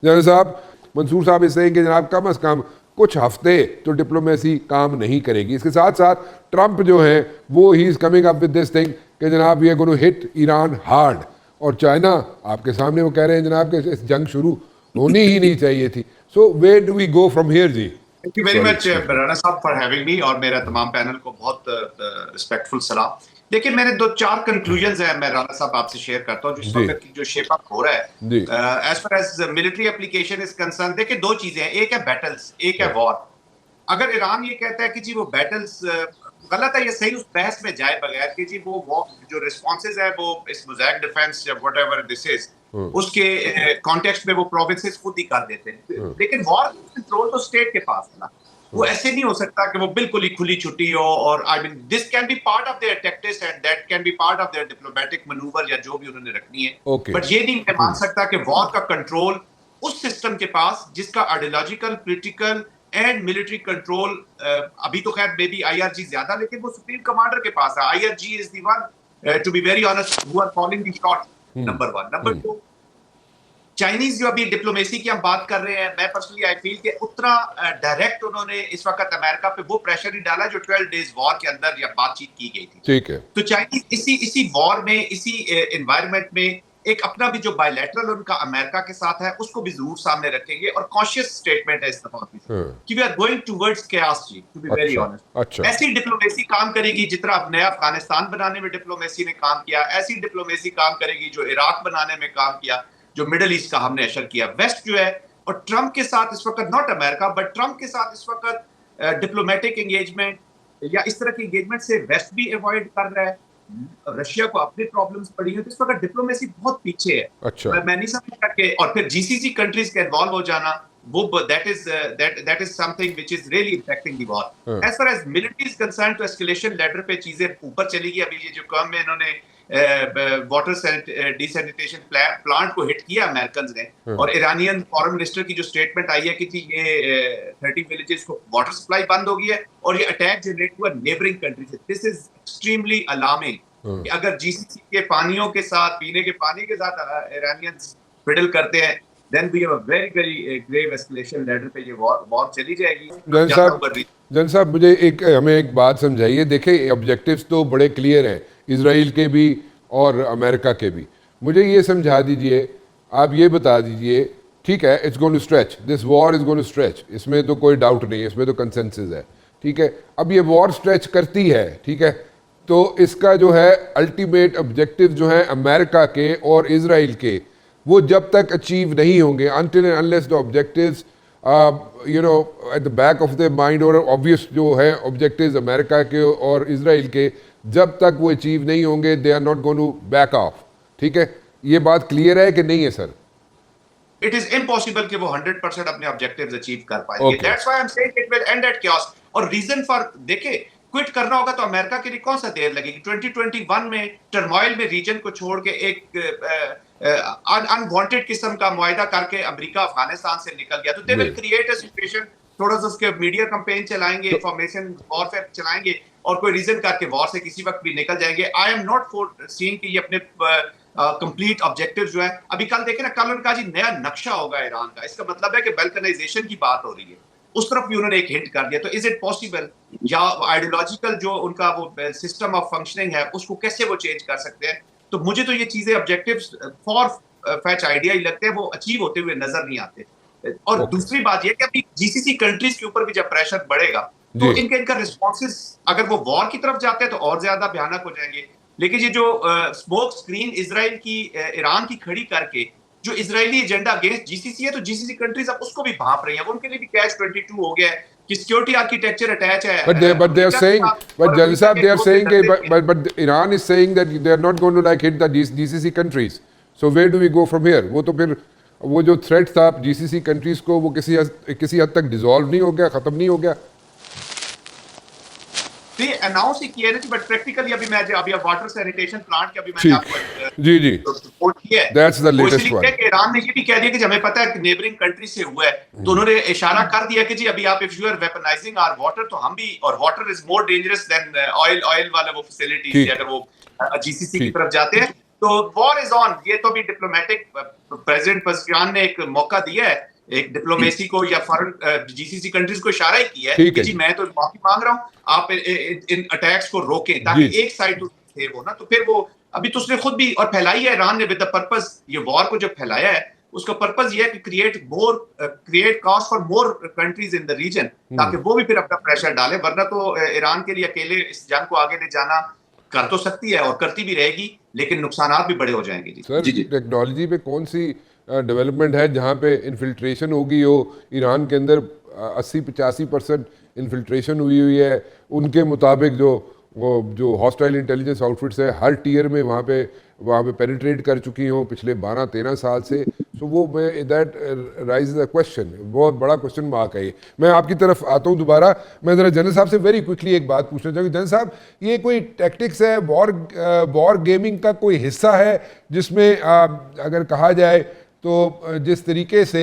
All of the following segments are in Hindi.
जनरल साहब, मंसूर साहब इस कि जनाब कम अज़ कम कुछ हफ्ते तो डिप्लोमेसी काम नहीं करेगी। इसके साथ साथ ट्रंप जो है वो ही is coming up with this thing कि जनाब we are going to hit Iran hard, और चाइना आपके सामने वो कह रहे हैं जनाब कि इस जंग शुरू होनी ही नहीं चाहिए थी। So where do we go from here जी? Thank you very much Rana Sahab for having me, और मेरा तमाम पैनल को बहुत रिस्पेक्टफुल सलाम। देखिए, मेरे दो चार कंक्लूजन्स हैं, मैं राणा साहब आपसे शेयर करता हूं जो इस वक्त की जो शेप अप हो रहा है as far as military application is concern. देखिए, दो चीजें हैं, एक है बैटल्स, एक है वॉर। अगर ईरान ये कहता है कि जी वो बैटल्स गलत है, ये सही, उस बहस में जाए बगैर कि जी वो जो रिस्पॉन्सेज है वो इस मोज़ैक डिफेंस या व्हाटएवर दिस इज उसके कॉन्टेक्स्ट में वो प्रोविंसेस खुद ही कर देते हैं। लेकिन वॉर कंट्रोल तो स्टेट के पास है ना। वो ऐसे नहीं हो सकता कि वो बिल्कुल ही खुली छुट्टी हो, और I mean this can be part of their tactics and that can be part of their diplomatic manoeuvre या जो भी उन्होंने रखनी है। बट ये नहीं मैं मान सकता कि वॉर का कंट्रोल उस सिस्टम के पास जिसका ideological, political and military control, अभी तो खैर मे बी आईआरजी ज्यादा, लेकिन वो सुप्रीम कमांडर के पास है। IRG is the one to be very honest who are calling the shots, number one. Number two, Chinese जो अभी डिप्लोमेसी की हम बात कर रहे हैं, मैं पर्सनली आई फील कि उतना डायरेक्ट उन्होंने इस वक्त अमेरिका पे वो प्रेशर नहीं डाला जो 12 डेज वॉर के अंदर या बातचीत की गई थी। ठीक है। तो चाइनीज इसी वॉर में, इसी एनवायरमेंट में एक अपना भी जो बायलैटरल उनका अमेरिका के साथ है उसको भी जरूर सामने रखेंगे, और कॉन्शियस स्टेटमेंट है इस दफा कि we are going towards chaos जी, टू बी वेरी ऑनेस्ट। ऐसी डिप्लोमेसी काम करेगी जितना अब नया अफगानिस्तान बनाने में डिप्लोमेसी ने काम किया, ऐसी डिप्लोमेसी काम करेगी जो इराक बनाने में काम किया, जो मिडिल ईस्ट का हमने असर किया। वेस्ट जो है, और ट्रंप के साथ इस वक्त, नॉट अमेरिका बट ट्रंप के साथ इस वक्त डिप्लोमेटिक एंगेजमेंट या इस तरह की एंगेजमेंट से वेस्ट भी अवॉइड कर रहा है। रशिया को अपनी प्रॉब्लम्स पड़ी है, तो इस वक्त डिप्लोमेसी बहुत पीछे है। मैं नहीं समझता कि, और फिर जीसीसी कंट्रीज के इन्वॉल्व हो जाना, वो that is something which is really affecting the war. As far as military is concern, तो एस्केलेशन लेडर पे चीजें ऊपर चली गई। अभी ये जो कम में इन्होंने वाटर डिसैनिटेशन प्लांट को हिट किया अमेरिकन ने, और ईरानियन फॉरेन मिनिस्टर की जो स्टेटमेंट आई है कि जी ये 30 विलेजेस को वाटर सप्लाई बंद हो गई है और ये अटैक जनरेट हुआ नेबरिंग कंट्री से। दिस इज एक्सट्रीमली अलार्मिंग कि अगर जीसीसी के पानियों के साथ, पीने के पानी के साथ ईरानियंस फिडल करते हैं, then we have a very very grave escalation ladder पे ये वॉर चली जाएगी। जन साहब मुझे हमें एक बात समझाइए। देखिए, ऑब्जेक्टिव्स तो बड़े क्लियर हैं, इजराइल के भी और अमेरिका के भी। मुझे ये समझा दीजिए, आप ये बता दीजिए, ठीक है, it's going to stretch, this war is going to stretch, इसमें तो कोई डाउट नहीं है, इसमें तो कंसेंसस है, ठीक है। अब ये वॉर स्ट्रेच करती है, ठीक है, तो इसका जो है अल्टीमेट ऑब्जेक्टिव जो है अमेरिका के और इजराइल के, वो जब तक अचीव नहीं होंगे, until and unless the objectives you know at the back of the mind, और ऑब्वियस जो है ऑब्जेक्टिव्स अमेरिका के और इजराइल के, जब तक वो अचीव नहीं होंगे they are not going to back off. ठीक है, ये बात क्लियर है कि नहीं है सर? इट इज इम्पॉसिबल कि वो 100% अपने ऑब्जेक्टिव्स अचीव कर पाएंगे। That's why I am saying it will end at chaos। और रीजन फॉर, देखिए, क्विट करना होगा तो अमेरिका के लिए कौन सा देर लगेगी। 2021 में टर्मोइल में रीजन को छोड़ के एक अनवांटेड किस्म का मुआहिदा करके अमेरिका अफगानिस्तान से निकल गया, तो they will create a situation, थोड़ा सा उसके मीडिया कैंपेन चलाएंगे, इंफॉर्मेशन वॉरफेयर चलाएंगे, और कोई रीजन करके वॉर से किसी वक्त भी निकल जाएंगे। I am not for seeing कि ये अपने कंप्लीट ऑब्जेक्टिव जो है, अभी कल देखे ना, कल उनका जी नया नक्शा होगा ईरान का। इसका मतलब है कि बैल्कनाइजेशन की बात हो रही है, उस तरफ भी उन्होंने एक हिंट कर दिया। तो इज इट पॉसिबल, या आइडियोलॉजिकल जो उनका वो सिस्टम ऑफ फंक्शनिंग है उसको कैसे वो चेंज कर सकते हैं? तो मुझे तो ये चीजें ऑब्जेक्टिव्स फॉर फैच आइडिया ही लगते हैं, वो अचीव होते हुए नजर नहीं आते। और दूसरी बात यह कि अभी जीसीसी कंट्रीज के ऊपर भी जब प्रेशर बढ़ेगा तो इनका रिस्पॉन्सेस, अगर वो वॉर की तरफ जाते हैं तो और ज्यादा भयानक हो जाएंगे। लेकिन ये जो स्मोक स्क्रीन इजराइल की, ईरान की खड़ी करके जो इजरायली एजेंडा अगेंस्ट जीसीसी है, तो जीसीसी कंट्रीज अब उसको भी भांप रही हैं। उनके लिए भी कैच 22 हो गया है कि सिक्योरिटी आर्किटेक्चर अटैच है। But they are saying, but Jalal Sahab, they are saying, but Iran is saying that they are not going to like hit the GCC countries. So where do we go from here? वो तो फिर वो जो थ्रेट था जीसीसी कंट्रीज को, वो किसी हद तक डिसॉल्व नहीं हो गया, खत्म नहीं हो गया? अनाउंस ही किया ना, बट प्रैक्टिकली अभी मैं अभी वाटर सैनिटेशन प्लांट के अभी मैंने आपको जी रिपोर्ट किया है। That's the latest one. Iran ने ये भी कह दिया कि हमें पता है कि नेबरिंग कंट्री से हुआ है, तो उन्होंने इशारा कर दिया कि जी अभी आप if you are weaponising our water, तो हम भी, और water is more dangerous than oil वाला वो फैसिलिटीज, अगर वो जीसीसी की तरफ जाते हैं तो वॉर इज ऑन। ये तो भी डिप्लोमेटिक प्रेसिडेंट पजकिस्तान ने एक मौका दिया है एक डिप्लोमेसी को या फॉरेन जीसीसी कंट्रीज को इशारा ही किया है कि जी मैं तो माफी मांग रहा हूं, आप इन अटैक्स को रोकें ताकि एक साइड थे वो ना। तो फिर वो अभी तो उसने खुद भी और फैलाई है ईरान ने विद द पर्पस, ये वॉर को जो फैलाया है उसका पर्पस ये है कि create cost for more countries in the region, ताकि वो भी फिर अपना प्रेशर डाले। वरना तो ईरान के लिए अकेले इस जंग को आगे ले जाना कर तो सकती है और करती भी रहेगी, लेकिन नुकसान भी बड़े हो जाएंगे। जी सर, टेक्नोलॉजी पे कौन सी डेवलपमेंट है जहाँ पे इन्फिल्ट्रेशन होगी? हो ईरान के अंदर 80-85% इन्फिल्ट्रेशन हुई है उनके मुताबिक। जो हॉस्टाइल इंटेलिजेंस आउटफिट्स है हर टीयर में वहाँ पे पेनिट्रेट कर चुकी हों पिछले 12-13 साल से। सो वो दैट राइज द क्वेश्चन, बहुत बड़ा क्वेश्चन मार्क है ये। मैं आपकी तरफ आता हूँ दोबारा। मैं ज़रा जनरल साहब से वेरी क्विकली एक बात पूछना चाहूँगी। जनरल साहब, ये कोई टैक्टिक्स है, वॉर गेमिंग का कोई हिस्सा है जिसमें अगर कहा जाए तो जिस तरीके से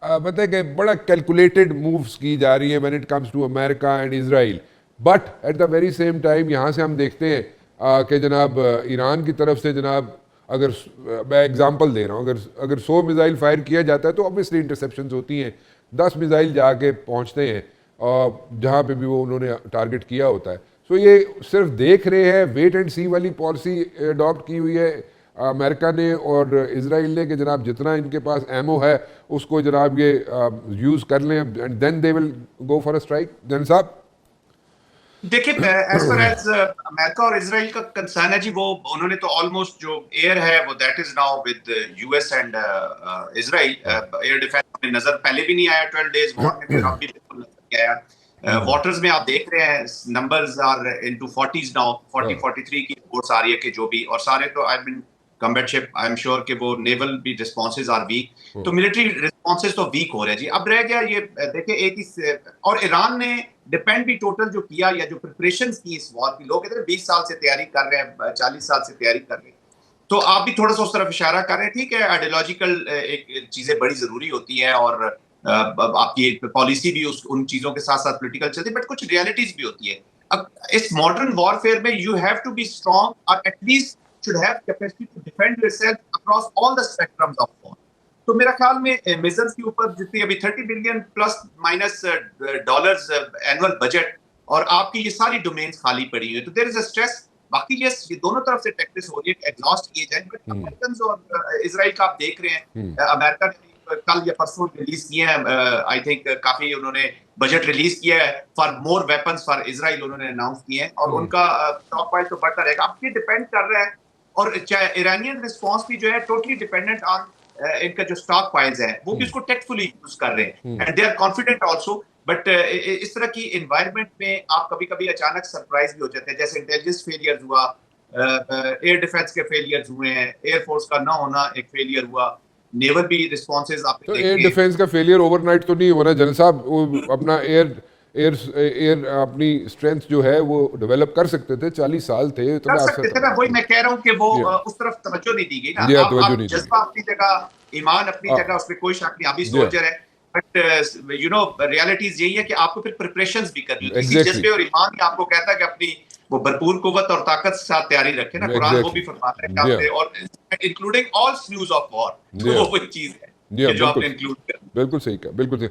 मतलब कि बड़ा कैलकुलेटेड मूव्स की जा रही है when it comes to America and Israel, but at the very same time यहाँ से हम देखते हैं कि जनाब ईरान की तरफ से जनाब अगर मैं एग्जांपल दे रहा हूँ, अगर 100 मिसाइल फायर किया जाता है तो ऑब्वियसली इंटरसेप्शंस होती हैं, 10 मिसाइल जाके पहुँचते हैं जहाँ पे भी वो उन्होंने टारगेट किया होता है। सो ये सिर्फ देख रहे हैं, वेट एंड सी वाली पॉलिसी अडॉप्ट की हुई है अमेरिका ने और इजराइल ने कि जनाब जितना इनके पास एमओ है उसको जनाब ये यूज़ कर लें and then they will go for a strike. जन साहब देखिए, एज पर एज अमेरिका और इजराइल का कंसर्न है जी, वो उन्होंने तो ऑलमोस्ट जो एयर है वो that is now with US and Israel. Air defence में नजर पहले भी नहीं आया 12 डेज वॉर में, फिर अब भी बिल्कुल नजर आया। वाटर्स में आप देख रहे हैं numbers are into 40s now, 43 की रिपोर्ट्स आ रही है कि जो भी, और सारे तो I mean combat ship, I am sure कि वो नेवल भी रिस्पॉन्सेज आर वीक, तो मिलिट्री रिस्पॉन्सेज तो वीक हो रहे हैं जी। अब रह गया ये देखिए एक ही, और ईरान ने डिपेंड भी टोटल जो किया या जो प्रिपरेशंस की इस वॉर की, लोग कहते हैं 20 साल से तैयारी कर रहे हैं, 40 साल से तैयारी कर रहे हैं, तो आप भी थोड़ा सा उस तरफ इशारा कर रहे हैं। ठीक है, आइडियोलॉजिकल एक चीजें बड़ी जरूरी होती हैं और आपकी पॉलिसी भी उन चीजों के साथ साथ पोलिटिकल चलती है, बट कुछ रियलिटीज भी होती है। अब इस मॉडर्न वॉरफेयर में you have to be strong और at least should have capacity to defend yourself across all the spectrums of war. तो मेरा ख्याल में मिजर्स के ऊपर जितनी अभी 30 billion plus minus dollars annual budget और आपकी ये सारी डोमेन्स खाली पड़ी हुई है, तो देयर इज अ स्ट्रेस। बाकी ये दोनों तरफ से टैक्टिक्स हो रही है, एग्जॉस्ट किए जाए, बट अमेरिकन और इजराइल का आप देख रहे हैं, अमेरिका ने कल या परसों रिलीज किए हैं, आई थिंक काफी उन्होंने बजट रिलीज किया है for more weapons for Israel, उन्होंने अनाउंस किए हैं और उनका स्टॉक प्राइस तो बढ़ता रहेगा। अब ये डिपेंड कर रहा है, और ईरानियन रिस्पांस भी जो है टोटली डिपेंडेंट ऑन इनका जो स्टॉक फाइल्स है वो भी उसको टेक्टफुली यूज कर रहे हैं and they are confident also. But इस तरह की एनवायरनमेंट में आप कभी कभी अचानक सरप्राइज भी हो जाते हैं, जैसे इंटेलिजेंस फेलियर हुआ, एयर डिफेंस के फेलियर्स हुए हैं, एयरफोर्स का ना होना एक फेलियर हुआ, नेवल भी रिस्पॉन्सेज आपने तो एयर डिफेंस का फेलियर ओवरनाइट तो नहीं हो रहा जनरल साहब, वो अपना एयर अपनी स्ट्रेंथ जो है वो डेवलप कर सकते थे, 40 साल थे, कर सकते थे ना, वही मैं कह रहा हूँ कि वो उस तरफ तवज्जो नहीं दी गई ना। जज्बा अपनी जगह, ईमान अपनी जगह, उसमें कोई शक नहीं, अभी सोल्जर है, बट यू नो रियलिटीज यही है कि आपको फिर प्रिपरेशंस भी करनी होती है। इसी जज्बे और ईमान ही आपको कहता है कि अपनी वो भरपूर कुव्वत और ताकत के साथ तैयारी रखे ना, कुरान वो भी फरमाता है, और इंक्लूडिंग ऑल स्लूज ऑफ वॉर, तो वो वही चीज है जो आपने इंक्लूड कर। बिल्कुल सही कहा, बिल्कुल सही।